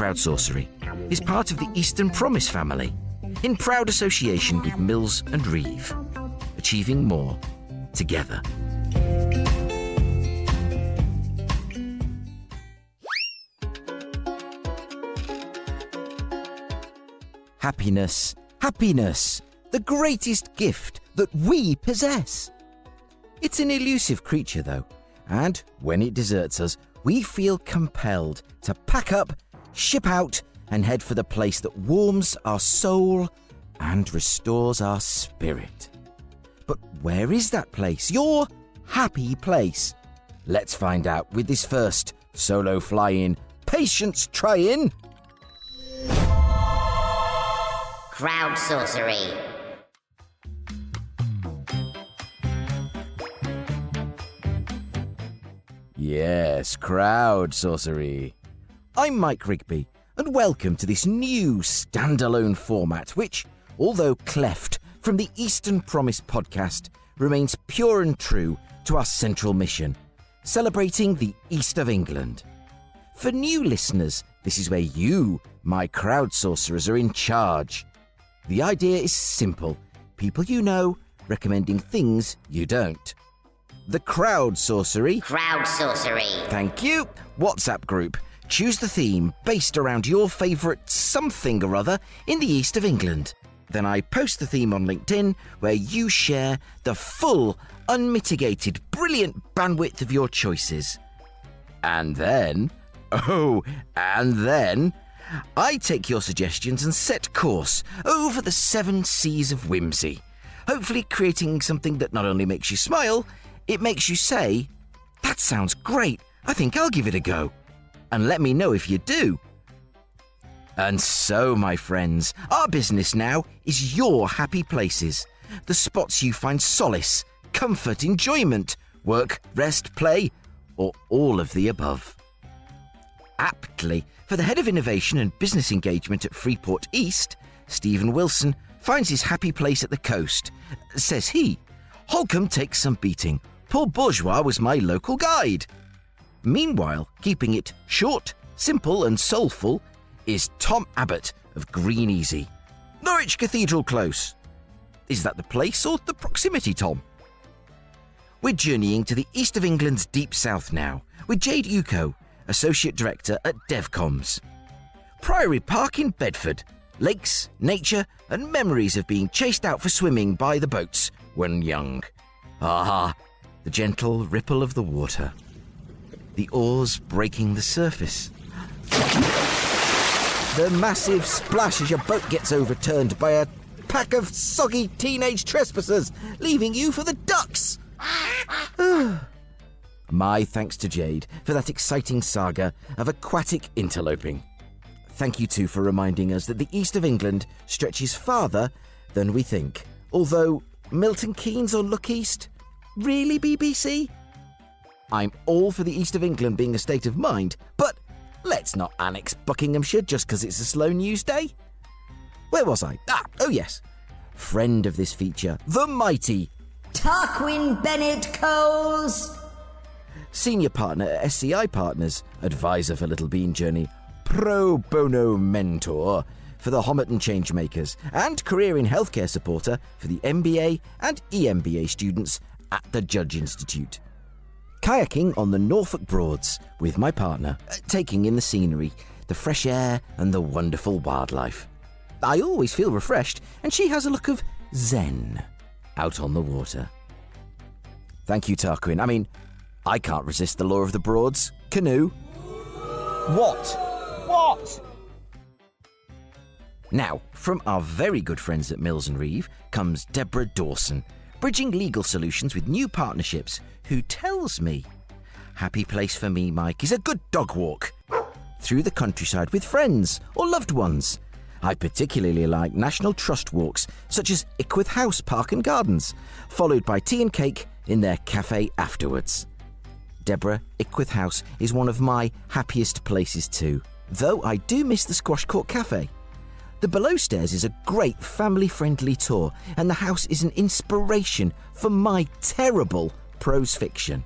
CROWDSOURCERY is part of the Eastern Promise family, in proud association with Mills and Reeve, achieving more together. Happiness, happiness, the greatest gift that we possess. It's an elusive creature, though, and when it deserts us, we feel compelled to pack up, ship out, and head for the place that warms our soul and restores our spirit. But where is that place? Your happy place? Let's find out with this first solo fly-in. Patience try-in. CROWDSOURCERY. Yes, CROWDSOURCERY. I'm Mike Rigby, and welcome to this new standalone format which, although cleft from the Eastern Promise podcast, remains pure and true to our central mission, celebrating the East of England. For new listeners, this is where you, my CROWDSOURCERers, are in charge. The idea is simple. People you know recommending things you don't. The CROWDSOURCERY. CROWDSOURCERY. Thank you. WhatsApp group. Choose the theme based around your favourite something or other in the East of England. Then I post the theme on LinkedIn where you share the full, unmitigated, brilliant bandwidth of your choices. And then, I take your suggestions and set course over the 7 seas of whimsy, hopefully creating something that not only makes you smile, it makes you say, "That sounds great, I think I'll give it a go." And let me know if you do. And so, my friends, our business now is your happy places, the spots you find solace, comfort, enjoyment, work, rest, play, or all of the above. Aptly, for the head of innovation and business engagement at Freeport East, Stephen Wilson finds his happy place at the coast. Says he, "Holcombe takes some beating. Paul Bourgeois was my local guide." Meanwhile, keeping it short, simple and soulful is Tom Abbott of Green Easy. Norwich Cathedral Close. Is that the place or the proximity, Tom? We're journeying to the east of England's deep south now, with Jade Uco, Associate Director at DevComs. Priory Park in Bedford. Lakes, nature, and memories of being chased out for swimming by the boats when young. Ah, the gentle ripple of the water. The oars breaking the surface. The massive splash as your boat gets overturned by a pack of soggy teenage trespassers, leaving you for the ducks. My thanks to Jade for that exciting saga of aquatic interloping. Thank you too for reminding us that the East of England stretches farther than we think. Although, Milton Keynes on Look East? Really, BBC? I'm all for the East of England being a state of mind, but let's not annex Buckinghamshire just because it's a slow news day. Where was I? Oh yes. Friend of this feature, the mighty Tarquin Bennett Coles. Senior partner at SCI Partners, advisor for Little Bean Journey, pro bono mentor for the Homerton Changemakers, and career in healthcare supporter for the MBA and EMBA students at the Judge Institute. Kayaking on the Norfolk Broads with my partner, taking in the scenery, the fresh air and the wonderful wildlife. I always feel refreshed, and she has a look of zen out on the water. Thank you, Tarquin. I mean, I can't resist the law of the Broads. Canoe. What? Now, from our very good friends at Mills and Reeve comes Deborah Dawson, bridging legal solutions with new partnerships, who tells me, happy place for me, Mike, is a good dog walk through the countryside with friends or loved ones. I particularly like National Trust walks, such as Ickworth House Park and Gardens, followed by tea and cake in their cafe afterwards. Deborah, Ickworth House is one of my happiest places too, though I do miss the Squash Court Cafe. The Below Stairs is a great family-friendly tour, and the house is an inspiration for my terrible prose fiction.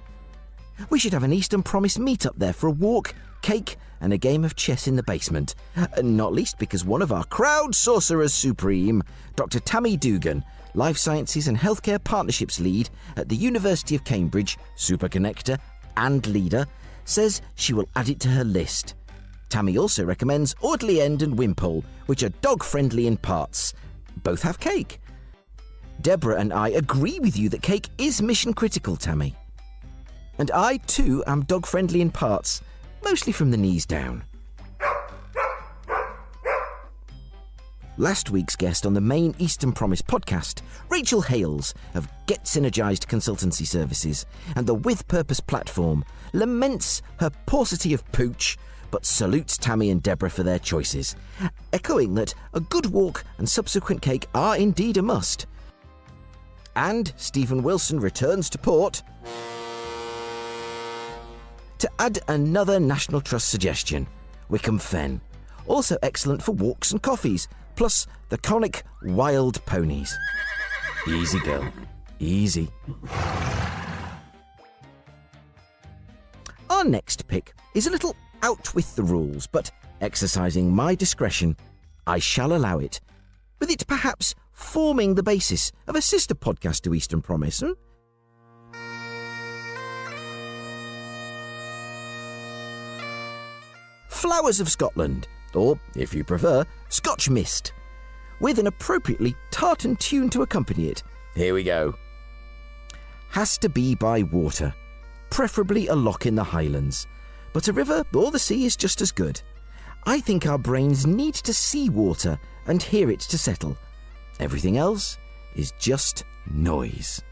We should have an Eastern Promise meet-up there for a walk, cake, and a game of chess in the basement. Not least because one of our crowd sorcerers supreme, Dr. Tammy Dugan, Life Sciences and Healthcare Partnerships Lead at the University of Cambridge, super connector and leader, says she will add it to her list. Tammy also recommends Audley End and Wimpole, which are dog-friendly in parts. Both have cake. Deborah and I agree with you that cake is mission critical, Tammy. And I, too, am dog-friendly in parts, mostly from the knees down. Last week's guest on the main Eastern Promise podcast, Rachel Hales of Get Synergized Consultancy Services and the With Purpose platform, laments her paucity of pooch, but salutes Tammy and Deborah for their choices, echoing that a good walk and subsequent cake are indeed a must. And Stephen Wilson returns to port to add another National Trust suggestion, Wickham Fen, also excellent for walks and coffees, plus the conic wild ponies. Easy, girl. Easy. Our next pick is a little out with the rules, but exercising my discretion, I shall allow it, with it perhaps forming the basis of a sister podcast to Eastern Promise. Flowers of Scotland, or, if you prefer, Scotch Mist, with an appropriately tartan tune to accompany it. Here we go. Has to be by water, preferably a loch in the Highlands, but a river or the sea is just as good. I think our brains need to see water and hear it to settle. Everything else is just noise.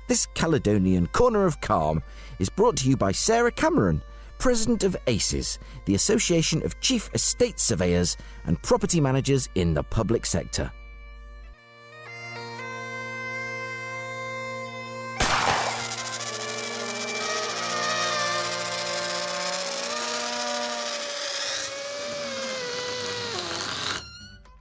This Caledonian corner of calm is brought to you by Sarah Cameron, President of ACES, the Association of Chief Estate Surveyors and Property Managers in the Public Sector.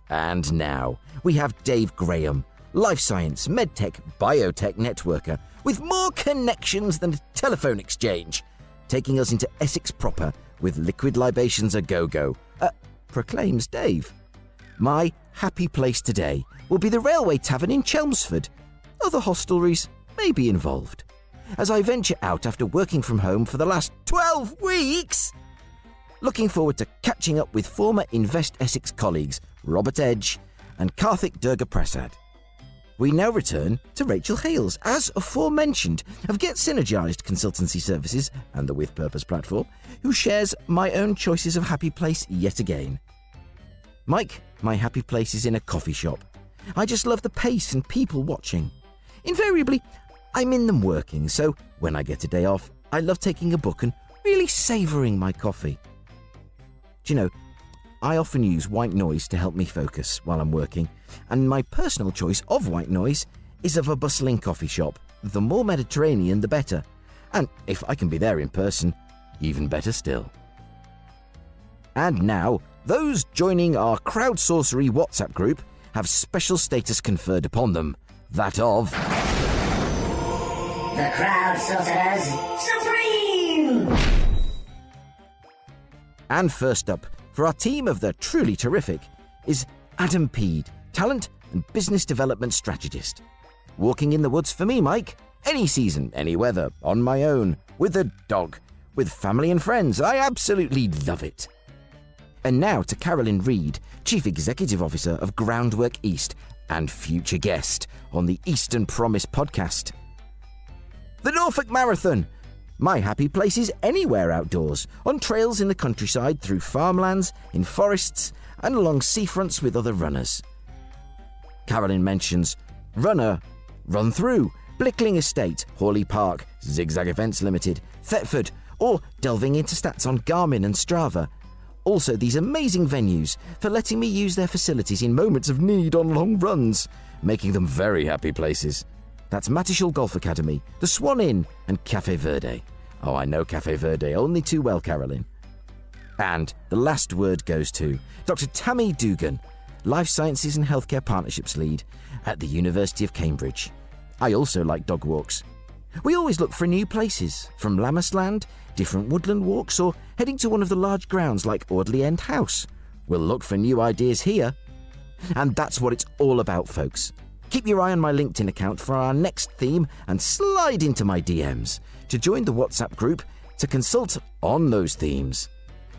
And now we have Dave Graham, life science, medtech, biotech networker with more connections than a telephone exchange, taking us into Essex proper with liquid libations a go-go, proclaims Dave. My happy place today will be the Railway Tavern in Chelmsford. Other hostelries may be involved. As I venture out after working from home for the last 12 weeks, looking forward to catching up with former Invest Essex colleagues Robert Edge and Karthik Durga Prasad. We now return to Rachel Hales, as aforementioned, of Get Synergized Consultancy Services and the With Purpose platform, who shares my own choices of happy place yet again. Mike, my happy place is in a coffee shop. I just love the pace and people watching. Invariably, I'm in them working, so when I get a day off, I love taking a book and really savouring my coffee. Do you know, I often use white noise to help me focus while I'm working, and my personal choice of white noise is of a bustling coffee shop. The more Mediterranean, the better. And if I can be there in person, even better still. And now, those joining our CROWDSOURCERY WhatsApp group have special status conferred upon them, that of The Crowd Sorcerers Supreme! And first up, for our team of the truly terrific, is Adam Peed, talent and business development strategist. Walking in the woods for me, Mike. Any season, any weather, on my own, with a dog, with family and friends. I absolutely love it. And now to Carolyn Reid, Chief Executive Officer of Groundwork East and future guest on the Eastern Promise podcast. The Norfolk Marathon. My happy place is anywhere outdoors, on trails in the countryside, through farmlands, in forests, and along seafronts with other runners. Carolyn mentions Runner, Run Through, Blickling Estate, Hawley Park, Zigzag Events Limited, Thetford, or delving into stats on Garmin and Strava. Also these amazing venues for letting me use their facilities in moments of need on long runs, making them very happy places. That's Matishall Golf Academy, the Swan Inn, and Cafe Verde. Oh, I know Cafe Verde only too well, Carolyn. And the last word goes to Dr. Tammy Dugan, Life Sciences and Healthcare Partnerships Lead at the University of Cambridge. I also like dog walks. We always look for new places, from Lammas Land, different woodland walks, or heading to one of the large grounds like Audley End House. We'll look for new ideas here. And that's what it's all about, folks. Keep your eye on my LinkedIn account for our next theme and slide into my DMs to join the WhatsApp group to consult on those themes.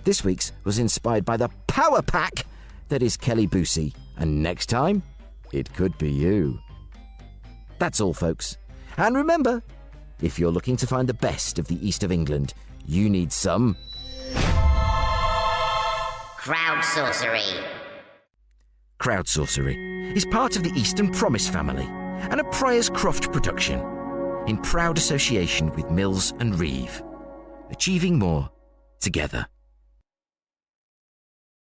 This week's was inspired by the power pack that is Kelly Boosie, and next time, it could be you. That's all, folks. And remember, if you're looking to find the best of the East of England, you need some CROWDSOURCERY. CROWDSOURCERY is part of the Eastern Promise family and a Prior's Croft production in proud association with Mills and Reeve, achieving more together.